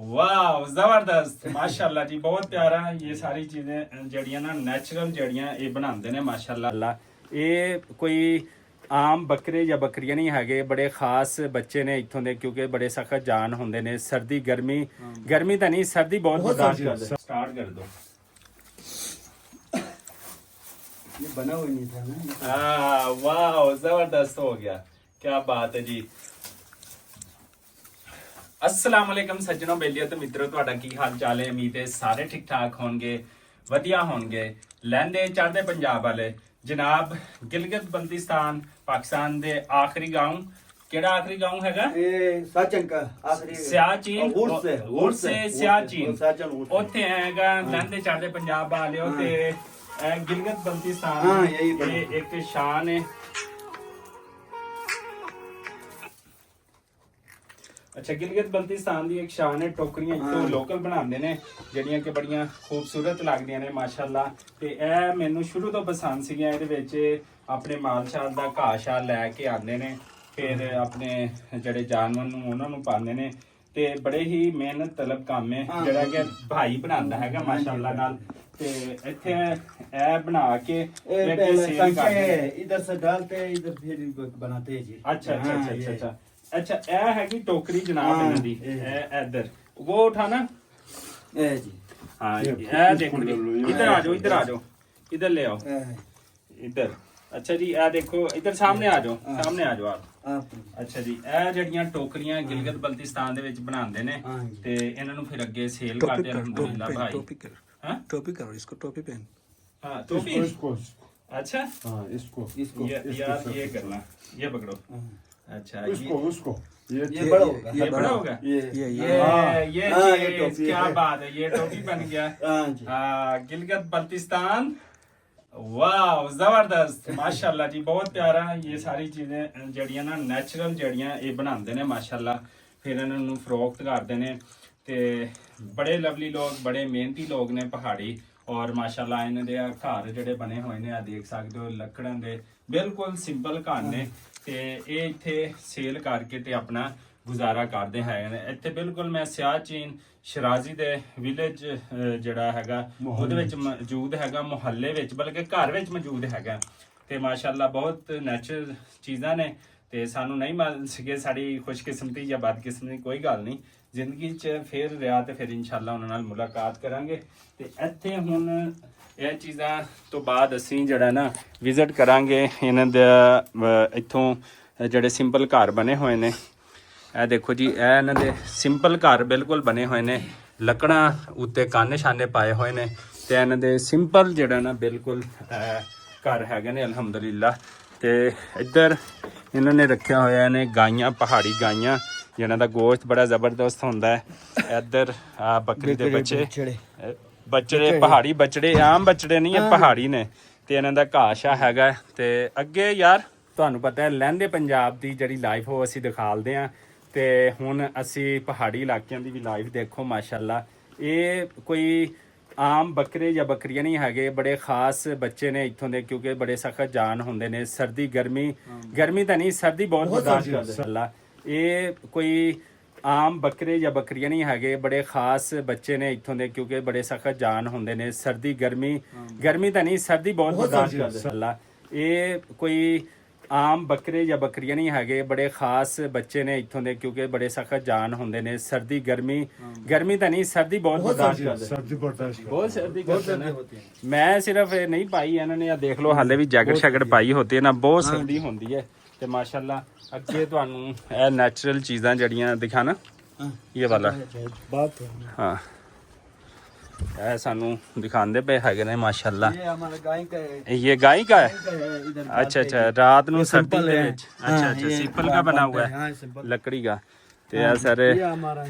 वाह जबरदस्त माशाल्लाह जी, बहुत प्यारा। ये सारी चीजें जड़ियां ना नेचुरल जड़ियां ये बनाते ने माशाल्लाह। ये कोई आम बकरे ਜਾਂ ਬੱਕਰੀਆਂ ਨਹੀਂ ਹੈਗੇ, ਬੜੇ ਖਾਸ ਬੱਚੇ ਨੇ ਇੱਥੋਂ ਦੇ, ਕਿਉਂਕਿ ਬੜੇ ਸਖਤ ਜਾਨ ਹੁੰਦੇ ਨੇ। ਸਰਦੀ ਗਰਮੀ ਤਾਂ ਨਹੀਂ, ਸਰਦੀ ਬਹੁਤ ਬਰਦਾਸ਼ਤ ਕਰਦੇ। ਸਟਾਰਟ ਕਰ ਦੋ। ये बना हुआ नहीं था ना। हाँ वाह जबरदस्त हो गया, क्या बात है जी। अस्सलाम वालेकुम सज्जनों, बेलियो तो मित्रों, ਤੁਹਾਡਾ ਕੀ ਹਾਲ ਚਾਲ ਹੈ? ਉਮੀਦ ਹੈ ਸਾਰੇ ਠੀਕ ਠਾਕ ਹੋਣਗੇ, ਵਧੀਆ ਹੋਣਗੇ। ਲਹਿੰਦੇ ਚੜ੍ਹਦੇ ਪੰਜਾਬ ਵਾਲੇ ਜਨਾਬ, ਗਿਲਗਿਤ ਬਲਤਿਸਤਾਨ ਪਾਕਿਸਤਾਨ ਦੇ ਆਖਰੀ گاؤں, ਕਿਹੜਾ ਆਖਰੀ گاؤں ਹੈਗਾ? ਇਹ ਸਾਚਨ ਦਾ ਆਖਰੀ ਸਿਆਚੀਨ, ਉਰਸੇ ਸਿਆਚੀਨ, ਸਾਚਨ ਉੱਥੇ ਹੈਗਾ ਲਹਿੰਦੇ ਚੜ੍ਹਦੇ ਪੰਜਾਬ ਵਾਲਿਓ। ਤੇ ਗਿਲਗਿਤ ਬਲਤਿਸਤਾਨ ਹਾਂ ਯਹੀ ਇਹ ਇੱਕ ਸ਼ਾਨ ਹੈ। ਅੱਛਾ, ਗਿਲਗਿਤ ਬਲਤਿਸਤਾਨ ਦੀ ਇੱਕ ਸ਼ਾਨ ਹੈ। ਟੋਕਰੀਆਂ ਇੱਥੋਂ ਲੋਕਲ ਬਣਾਉਂਦੇ ਨੇ, ਜਿਹੜੀਆਂ ਕਿ ਬੜੀਆਂ ਖੂਬਸੂਰਤ ਲੱਗਦੀਆਂ ਨੇ ਮਾਸ਼ਾਅੱਲਾ। ਤੇ ਇਹ ਮੈਨੂੰ ਸ਼ੁਰੂ ਤੋਂ ਪਸੰਦ ਸੀਗੀਆਂ। ਇਹਦੇ ਵਿੱਚ ਆਪਣੇ ਮਾਲ ਸ਼ਾਲ ਦਾ ਘਾਹ ਸ਼ਾਲ ਲੈ ਕੇ ਆਉਂਦੇ ਨੇ, ਫਿਰ ਆਪਣੇ ਜਿਹੜੇ ਜਾਨਵਰ ਨੂੰ ਉਹਨਾਂ ਨੂੰ ਪਾਉਂਦੇ ਨੇ। ਤੇ ਬੜੇ ਹੀ ਮਿਹਨਤ ਤਲਬ ਕੰਮ ਹੈ, ਜਿਹੜਾ ਕਿ ਭਾਈ ਬਣਾਉਂਦਾ ਹੈਗਾ ਮਾਸ਼ਾਅੱਲਾ ਨਾਲ। ਤੇ ਇੱਥੇ ਇਹ ਬਣਾ ਕੇ ਸੇਲ ਕਰਦੇ। इधर से डालते हैं, इधर फिर बनाते हैं जी। अच्छा अच्छा अच्छा अच्छा अच्छा अच्छा, ਇਹ ਹੈਗੀ ਟੋਕਰੀ ਜਨਾਬ ਇਹਨਾਂ ਦੀ। ਇਹ ਇੱਧਰ ਉਹ ਉਠਾਣਾ ए जी ਹਾਂ, ਇਹ ਦੇਖੋ ਜੀ, ਇੱਧਰ ਆ ਜਾਓ, ਇੱਧਰ ਆ ਜਾਓ, ਇੱਧਰ ਲੈ ਆਓ, ਇੱਧਰ। ਅੱਛਾ ਜੀ, ਇਹ ਦੇਖੋ, ਇੱਧਰ ਸਾਹਮਣੇ ਆ ਜਾਓ, ਸਾਹਮਣੇ ਆ ਜਾਓ ਆਪ। ਅੱਛਾ ਜੀ, ਇਹ ਜਿਹੜੀਆਂ ਟੋਕਰੀਆਂ ਗਿਲਗਿਤ ਬਲਤਿਸਤਾਨ ਦੇ ਵਿੱਚ ਬਣਾਉਂਦੇ ਨੇ ਤੇ ਇਹਨਾਂ ਨੂੰ ਫਿਰ ਅੱਗੇ ਸੇਲ ਕਰਦੇ ਅਲਹਮਦੁਲਿਲਾ ਭਾਈ। हाँ? टोपी करो इसको, टोपी पहन। हाँ टोपी। अच्छा हाँ इसको यार ये करना, ये पकड़ो। अच्छा उसको ये बड़ा होगा, ये बड़ा होगा। ये चीज़, क्या बात है, ये टोपी बन गया। गिलगित बल्तिस्तान, वाह जबरदस्त माशाल्लाह जी, बहुत प्यारा। ये सारी चीजें जड़ियां ना नेचुरल जड़ियां ये बनाते ने माशाल्लाह। फिर इन्होंने फरोख्त करते ने। ਤੇ ਬੜੇ ਲਵਲੀ ਲੋਕ, ਬੜੇ ਮਿਹਨਤੀ ਲੋਕ ਨੇ ਪਹਾੜੀ। ਔਰ ਮਾਸ਼ਾਅੱਲਾ ਇਹਨਾਂ ਦੇ ਘਰ ਜਿਹੜੇ ਬਣੇ ਹੋਏ ਨੇ, ਆ ਦੇਖ ਸਕਦੇ ਹੋ, ਲੱਕੜਾਂ ਦੇ ਬਿਲਕੁਲ ਸਿੰਪਲ ਘਰ ਨੇ। ਤੇ ਇਹ ਇੱਥੇ ਸੇਲ ਕਰਕੇ ਤੇ ਆਪਣਾ ਗੁਜ਼ਾਰਾ ਕਰਦੇ ਹੈਗੇ ਨੇ। ਇੱਥੇ ਬਿਲਕੁਲ ਮੈਂ ਸਿਆਚੀਨ ਸ਼ਰਾਜ਼ੀ ਦੇ ਵਿਲੇਜ ਜਿਹੜਾ ਹੈਗਾ ਉਹਦੇ ਵਿੱਚ ਮੌਜੂਦ ਹੈਗਾ, ਮੁਹੱਲੇ ਵਿੱਚ, ਬਲਕਿ ਘਰ ਵਿੱਚ ਮੌਜੂਦ ਹੈਗਾ। ਤੇ ਮਾਸ਼ਾਅੱਲਾ ਬਹੁਤ ਨੈਚੁਰਲ ਚੀਜ਼ਾਂ ਨੇ। ਤੇ ਸਾਨੂੰ ਨਹੀਂ ਮਿਲ ਸਕੇ, ਸਾਡੀ ਖੁਸ਼ਕਿਸਮਤੀ ਜਾਂ ਬਦਕਿਸਮਤੀ ਕੋਈ ਗੱਲ ਨਹੀਂ, ਜ਼ਿੰਦਗੀ 'ਚ ਫਿਰ ਰਿਹਾ ਤੇ ਫਿਰ ਇਨਸ਼ਾਅੱਲਾ ਉਹਨਾਂ ਨਾਲ ਮੁਲਾਕਾਤ ਕਰਾਂਗੇ। ਤੇ ਇੱਥੇ ਹੁਣ ਇਹ ਚੀਜ਼ਾਂ ਤੋਂ ਬਾਅਦ ਅਸੀਂ ਜਿਹੜਾ ਨਾ ਵਿਜ਼ਿਟ ਕਰਾਂਗੇ ਇਹਨਾਂ ਦਾ ਇੱਥੋਂ ਜਿਹੜੇ ਸਿੰਪਲ ਘਰ ਬਣੇ ਹੋਏ ਨੇ। ਇਹ ਦੇਖੋ ਜੀ, ਇਹ ਇਹਨਾਂ ਦੇ ਸਿੰਪਲ ਘਰ ਬਿਲਕੁਲ ਬਣੇ ਹੋਏ ਨੇ, ਲੱਕੜਾਂ ਉੱਤੇ ਕਾਨੇ ਛਾਨੇ ਪਾਏ ਹੋਏ ਨੇ। ਤੇ ਇਹਨਾਂ ਦੇ ਸਿੰਪਲ ਜਿਹੜਾ ਨਾ ਬਿਲਕੁਲ ਘਰ ਹੈਗੇ ਨੇ ਅਲਹਮਦੁਲਿਲਾ। ਤੇ ਇੱਧਰ ਇਹਨਾਂ ਨੇ ਰੱਖਿਆ ਹੋਇਆ ਨੇ ਗਾਈਆਂ, ਪਹਾੜੀ ਗਾਈਆਂ, ਜਿਨ੍ਹਾਂ ਦਾ ਗੋਸ਼ਤ ਬੜਾ ਜ਼ਬਰਦਸਤ ਹੁੰਦਾ ਹੈ। ਇੱਧਰ ਆ ਬੱਕਰੀ ਦੇ ਬਚੜੇ, ਪਹਾੜੀ ਬਚੜੇ, ਆਮ ਬਚੜੇ ਨਹੀਂ, ਇਹ ਪਹਾੜੀ ਨੇ। ਤੇ ਇਹਨਾਂ ਦਾ ਘਾਸ਼ਾ ਹੈਗਾ। ਤੇ ਅੱਗੇ ਯਾਰ ਤੁਹਾਨੂੰ ਪਤਾ ਹੈ ਲਹਿੰਦੇ ਪੰਜਾਬ ਦੀ ਜਿਹੜੀ ਲਾਈਫ ਉਹ ਅਸੀਂ ਦਿਖਾਲਦੇ ਹਾਂ। ਤੇ ਹੁਣ ਅਸੀਂ ਪਹਾੜੀ ਇਲਾਕਿਆਂ ਦੀ ਵੀ ਲਾਈਫ ਦੇਖੋ ਮਾਸ਼ਾਅੱਲਾ। ਇਹ ਕੋਈ ਆਮ ਬੱਕਰੇ ਜਾਂ ਬੱਕਰੀਆਂ ਨਹੀਂ ਹੈਗੇ, ਬੜੇ ਖਾਸ ਬੱਚੇ ਨੇ ਇੱਥੋਂ ਦੇ, ਕਿਉਂਕਿ ਬੜੇ ਸਖਤ ਜਾਨ ਹੁੰਦੇ ਨੇ। ਸਰਦੀ ਗਰਮੀ ਤਾਂ ਨਹੀਂ, ਸਰਦੀ ਬਹੁਤ ਬਰਦਾਸ਼ਤ ਕਰਦੇ। ਇਹ ਕੋਈ ਆਮ ਬੱਕਰੇ ਜਾਂ ਬੱਕਰੀਆਂ ਨਹੀਂ ਹੈਗੇ, ਬੜੇ ਖਾਸ ਬੱਚੇ ਨੇ ਇੱਥੋਂ ਦੇ, ਕਿਉਂਕਿ ਬੜੇ ਸਖਤ ਜਾਨ ਹੁੰਦੇ ਨੇ। ਸਰਦੀ ਗਰਮੀ ਤਾਂ ਨਹੀਂ, ਸਰਦੀ ਬਹੁਤ ਬਰਦਾਸ਼ਤ ਕਰਦੇ। ਇਹ ਕੋਈ ਆਮ ਬੱਕਰੇ ਜਾਂ ਬੱਕਰੀਆਂ ਨਹੀਂ ਹੈਗੇ, ਬੜੇ ਖਾਸ ਬੱਚੇ ਨੇ ਇੱਥੋਂ ਦੇ, ਕਿਉਂਕਿ ਬੜੇ ਸਖਤ ਜਾਨ ਹੁੰਦੇ ਨੇ। ਸਰਦੀ ਗਰਮੀ ਤਾਂ ਨਹੀਂ, ਸਰਦੀ ਬਹੁਤ ਬਰਦਾਸ਼ਤ ਕਰਦੇ, ਬਹੁਤ ਸਰਦੀ ਕਰਦੇ ਨੇ। ਮੈਂ ਸਿਰਫ ਇਹ ਨਹੀਂ ਪਾਈ, ਇਹਨਾਂ ਨੇ ਆ ਦੇਖ ਲਓ ਹਾਲੇ ਵੀ ਜੈਕਟ ਸ਼ੈਕਟ ਪਾਈ ਹੋਤੀ ਹੈ ਨਾ, ਬਹੁਤ ਸਰਦੀ ਹੁੰਦੀ ਹੈ। ਤੇ ਮਾਸ਼ਾਅੱਲਾ ਅੱਗੇ ਤੁਹਾਨੂੰ ਇਹ ਨੈਚੁਰਲ ਚੀਜ਼ਾਂ ਜਿਹੜੀਆਂ ਦਿਖਾਣਾ, ਇਹ ਵਾਲਾ ਹਾਂ, ਇਹ ਸਾਨੂੰ ਦਿਖਾਉਂਦੇ ਪਏ ਹੈਗੇ ਨੇ ਮਾਸ਼ਾਅੱਲਾ। ਇਹ गाय का है। अच्छा अच्छा, रात ਨੂੰ ਸਰਦੀ ਦੇ ਵਿੱਚ। अच्छा अच्छा, सिंपल का बना हुआ है, लकड़ी का। तो यार सारे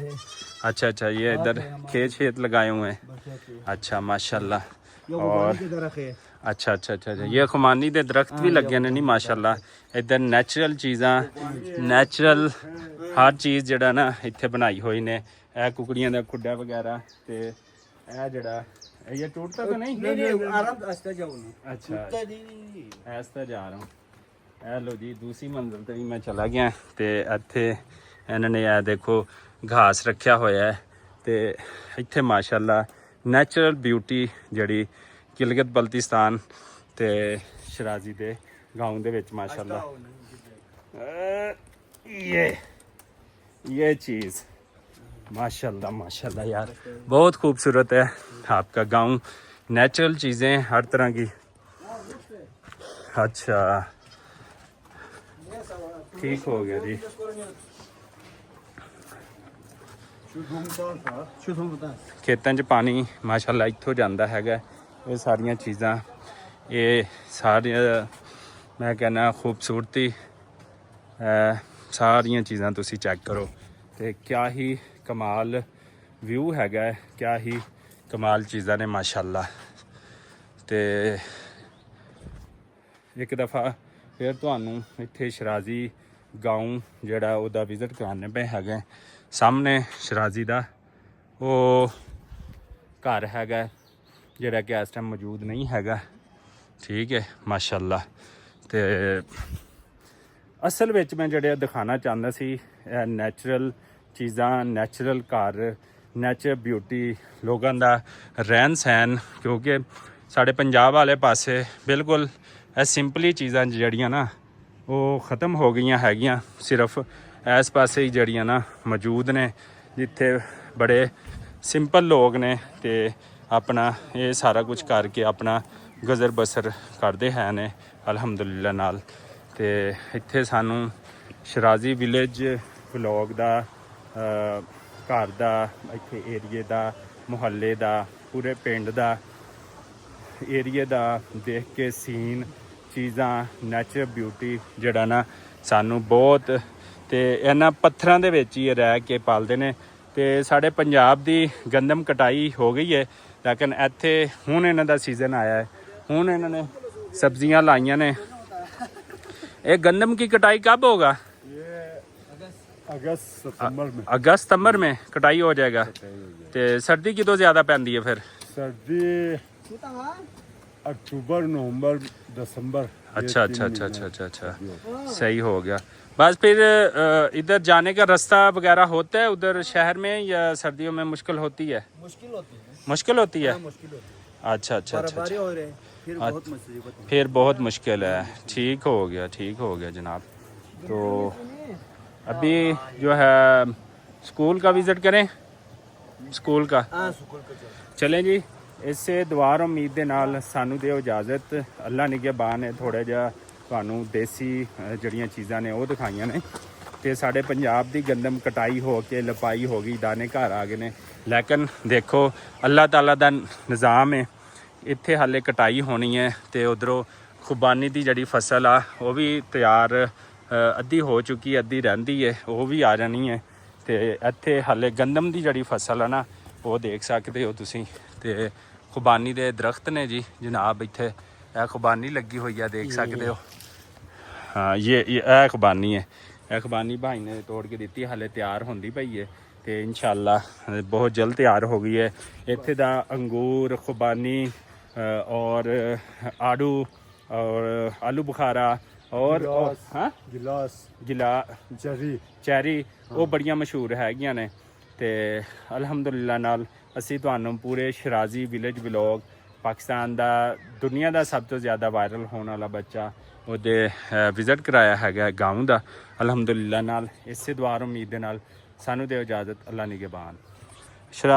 अच्छा अच्छा, ये इधर खेत शेत लगाए हुए हैं। अच्छा माशाल्लाह। और अच्छा अच्छा अच्छा, ये खुमानी दे दरख्त भी लगे ने नहीं माशाल्लाह। इधर नैचुरल चीज़ां, नैचुरल हर चीज़ ਜਿਹੜਾ ਨਾ ਇੱਥੇ ਬਣਾਈ ਹੋਈ ਨੇ। ਇਹ ਕੁਕੜੀਆਂ ਦਾ ਖੁੱਡਾ ਵਗੈਰਾ। ਤੇ ਇਹ ਜਿਹੜਾ ये टूटता तो नहीं? नहीं आराम से जाओ ना। अच्छा, ऐसा जा रहा हूँ। ਇਹ ਲੋ ਜੀ, ਦੂਸਰੀ ਮੰਜ਼ਿਲ ਤੇ ਵੀ ਮੈਂ ਚਲਾ ਗਿਆ। ਤੇ ਇੱਥੇ ਇਹਨਾਂ ਨੇ ਇਹ ਦੇਖੋ ਘਾਸ ਰੱਖਿਆ ਹੋਇਆ ਹੈ। ਤੇ ਇੱਥੇ ਮਾਸ਼ਾਅੱਲਾ ਨੈਚੁਰਲ ਬਿਊਟੀ ਜਿਹੜੀ ਗਿਲਗਿਤ ਬਲਤਿਸਤਾਨ ਤੇ ਸ਼ਰਾਜ਼ੀ ਦੇ ਗਾਉਂ ਦੇ ਵਿੱਚ माशाल्लाह ये चीज़ माशाल्लाह यार बहुत खूबसूरत है आपका गांव। नेचुरल चीज़ें हर तरह की। अच्छा ठीक हो गया जी। ਖੇਤਾਂ 'ਚ ਪਾਣੀ ਮਾਸ਼ਾਅੱਲਾ ਇੱਥੋਂ ਜਾਂਦਾ ਹੈਗਾ। ਇਹ ਸਾਰੀਆਂ ਚੀਜ਼ਾਂ, ਇਹ ਸਾਰੀਆਂ ਮੈਂ ਕਹਿੰਦਾ ਖੂਬਸੂਰਤੀ, ਸਾਰੀਆਂ ਚੀਜ਼ਾਂ ਤੁਸੀਂ ਚੈੱਕ ਕਰੋ ਤੇ ਕਿਆ ਹੀ ਕਮਾਲ ਵਿਊ ਹੈਗਾ, ਕਿਆ ਹੀ ਕਮਾਲ ਚੀਜ਼ਾਂ ਨੇ ਮਾਸ਼ਾਅੱਲਾ। ਤੇ ਇੱਕ ਦਫਾ ਫਿਰ ਤੁਹਾਨੂੰ ਇੱਥੇ ਸ਼ਰਾਜ਼ੀ ਗਾਉਂ ਜਿਹੜਾ ਉਹਦਾ ਵਿਜ਼ਿਟ ਕਰਾਉਣੇ ਪਏ ਹੈਗੇ। ਸਾਹਮਣੇ ਸ਼ਰਾਜ਼ੀ ਦਾ ਉਹ ਘਰ ਹੈਗਾ ਜਿਹੜਾ ਕਿ ਇਸ ਟਾਈਮ ਮੌਜੂਦ ਨਹੀਂ ਹੈਗਾ। ਠੀਕ ਹੈ ਮਾਸ਼ਾਅੱਲਾ। ਤੇ ਅਸਲ ਵਿੱਚ ਮੈਂ ਜਿਹੜਾ ਦਿਖਾਉਣਾ ਚਾਹੁੰਦਾ ਸੀ ਨੈਚੁਰਲ ਚੀਜ਼ਾਂ, ਨੈਚੁਰਲ ਘਰ, ਨੈਚੁਰਲ ਬਿਊਟੀ, ਲੋਕਾਂ ਦਾ ਰਹਿਣ ਸਹਿਣ, ਕਿਉਂਕਿ ਸਾਡੇ ਪੰਜਾਬ ਵਾਲੇ ਪਾਸੇ ਬਿਲਕੁਲ ਇਹ ਸਿੰਪਲੀ ਚੀਜ਼ਾਂ ਜਿਹੜੀਆਂ ਨਾ ਉਹ ख़त्म ਹੋ ਗਈਆਂ ਹੈਗੀਆਂ। ਸਿਰਫ ਇਸ ਪਾਸੇ ਹੀ ਜਿਹੜੀਆਂ ਨਾ ਮੌਜੂਦ ਨੇ ਜਿੱਥੇ ਬੜੇ ਸਿੰਪਲ ਲੋਕ ਨੇ ਤੇ ਆਪਣਾ ਇਹ ਸਾਰਾ ਕੁਝ ਕਰਕੇ ਆਪਣਾ ਗੁਜ਼ਰ ਬਸਰ ਕਰਦੇ ਹੈ ਨੇ ਅਲਹਮਦੁਲਿਲਾ ਨਾਲ। ਤੇ ਇੱਥੇ ਸਾਨੂੰ ਸ਼ਰਾਜ਼ੀ ਵਿਲੇਜ ਵਲੌਗ ਦਾ ਘਰ ਦਾ, ਇੱਥੇ ਏਰੀਏ ਦਾ, ਮੁਹੱਲੇ ਦਾ, ਪੂਰੇ ਪਿੰਡ ਦਾ ਏਰੀਏ ਦਾ ਦੇਖ ਕੇ ਸੀਨ, ਚੀਜ਼ਾਂ, ਨੈਚੁਰਲ ਬਿਊਟੀ ਜਿਹੜਾ ਨਾ ਸਾਨੂੰ ਬਹੁਤ, ਤੇ ਇਹਨਾਂ ਪੱਥਰਾਂ ਦੇ ਵਿੱਚ ਹੀ ਰਹਿ ਕੇ ਪਾਲਦੇ ਨੇ। ਤੇ ਸਾਡੇ ਪੰਜਾਬ ਦੀ ਗੰਦਮ ਕਟਾਈ ਹੋ ਗਈ ਹੈ, ਲੇਕਿਨ ਇੱਥੇ ਹੁਣ ਇਹਨਾਂ ਦਾ ਸੀਜ਼ਨ ਆਇਆ ਹੈ, ਹੁਣ ਇਹਨਾਂ ਨੇ सब्जियां लाइया ने। ये गंदम की कटाई कब होगा? ये अगस्त सितंबर में कटाई हो जाएगा। ते सर्दी कितों ज़्यादा पैंदी है फिर? सर्दी अक्टूबर, नवंबर, दिसंबर। अच्छा, सही हो गया। बस फिर इधर जाने का रास्ता वगैरह होता है उधर शहर में, या सर्दियों में मुश्किल होती है? मुश्किल होती है। अच्छा फिर बहुत मुश्किल है। ठीक हो गया जनाब। तो अभी जो है स्कूल का विज़िट करें, स्कूल का चलें जी। इससे दुआ और उम्मीद के नाल सानू दिओ इजाज़त। अल्लाह निगहबान है। थोड़ा जिहा ਤੁਹਾਨੂੰ ਦੇਸੀ ਜਿਹੜੀਆਂ ਚੀਜ਼ਾਂ ਨੇ ਉਹ ਦਿਖਾਈਆਂ ਨੇ। ਤੇ ਸਾਡੇ ਪੰਜਾਬ ਦੀ ਗੰਦਮ ਕਟਾਈ ਹੋ ਕੇ ਲਪਾਈ ਹੋ ਗਈ, ਦਾਣੇ ਘਰ ਆ ਗਏ ਨੇ। ਲੇਕਿਨ ਦੇਖੋ ਅੱਲਾਹ ਤਾਲਾ ਦਾ ਨਿਜ਼ਾਮ ਹੈ, ਇੱਥੇ ਹਾਲੇ ਕਟਾਈ ਹੋਣੀ ਹੈ ਤੇ ਉਧਰੋਂ ਖੁਬਾਨੀ ਦੀ ਜਿਹੜੀ ਫਸਲ ਆ ਉਹ ਵੀ ਤਿਆਰ, ਅੱਧੀ ਹੋ ਚੁੱਕੀ, ਅੱਧੀ ਰਹਿੰਦੀ ਹੈ, ਉਹ ਵੀ ਆ ਜਾਣੀ ਹੈ। ਤੇ ਇੱਥੇ ਹਾਲੇ ਗੰਦਮ ਦੀ ਜਿਹੜੀ ਫਸਲ ਆ ਨਾ ਉਹ ਦੇਖ ਸਕਦੇ ਹੋ ਤੁਸੀਂ। ਤੇ ਖੁਬਾਨੀ ਦੇ ਦਰਖਤ ਨੇ ਜੀ ਜਨਾਬ, ਇੱਥੇ ਇਹ ਖੁਬਾਨੀ ਲੱਗੀ ਹੋਈ ਆ, ਦੇਖ ਸਕਦੇ ਹੋ। ਹਾਂ ਇਹ ਖੁਬਾਨੀ ਹੈ, ਇਹ ਖੁਬਾਨੀ ਭਾਈ ਨੇ ਤੋੜ ਕੇ ਦਿੱਤੀ, ਹਾਲੇ ਤਿਆਰ ਹੁੰਦੀ ਪਈ ਹੈ ਤੇ ਇਨਸ਼ਾਅੱਲਾ ਬਹੁਤ ਜਲਦ ਤਿਆਰ ਹੋ ਗਈ ਹੈ। ਇੱਥੇ ਦਾ ਅੰਗੂਰ, ਖੁਬਾਨੀ और आड़ू और आलू बुखारा और ਚੈਰੀ ਉਹ ਬੜੀਆਂ ਮਸ਼ਹੂਰ ਹੈਗੀਆਂ ਨੇ। ਤੇ ਅਲਹਮਦੁਲਿਲਾ ਨਾਲ ਅਸੀਂ ਤੁਹਾਨੂੰ ਪੂਰੇ ਸ਼ਰਾਜ਼ੀ ਵਿਲੇਜ ਵਲੌਗ, ਪਾਕਿਸਤਾਨ ਦਾ ਦੁਨੀਆ ਦਾ ਸਭ ਤੋਂ ਜ਼ਿਆਦਾ ਵਾਇਰਲ ਹੋਣ ਵਾਲਾ ਬੱਚਾ, ਉਹਦੇ ਵਿਜ਼ਿਟ ਕਰਾਇਆ ਹੈਗਾ ਗਾਉਂ ਦਾ। ਅਲਹਮਦੁਲਿਲਾ ਨਾਲ ਇਸੇ ਦੁਆ ਉਮੀਦ ਦੇ ਨਾਲ ਸਾਨੂੰ ਦਿਓ ਇਜਾਜ਼ਤ। ਅੱਲਾ ਨਿਗਹਬਾਨ।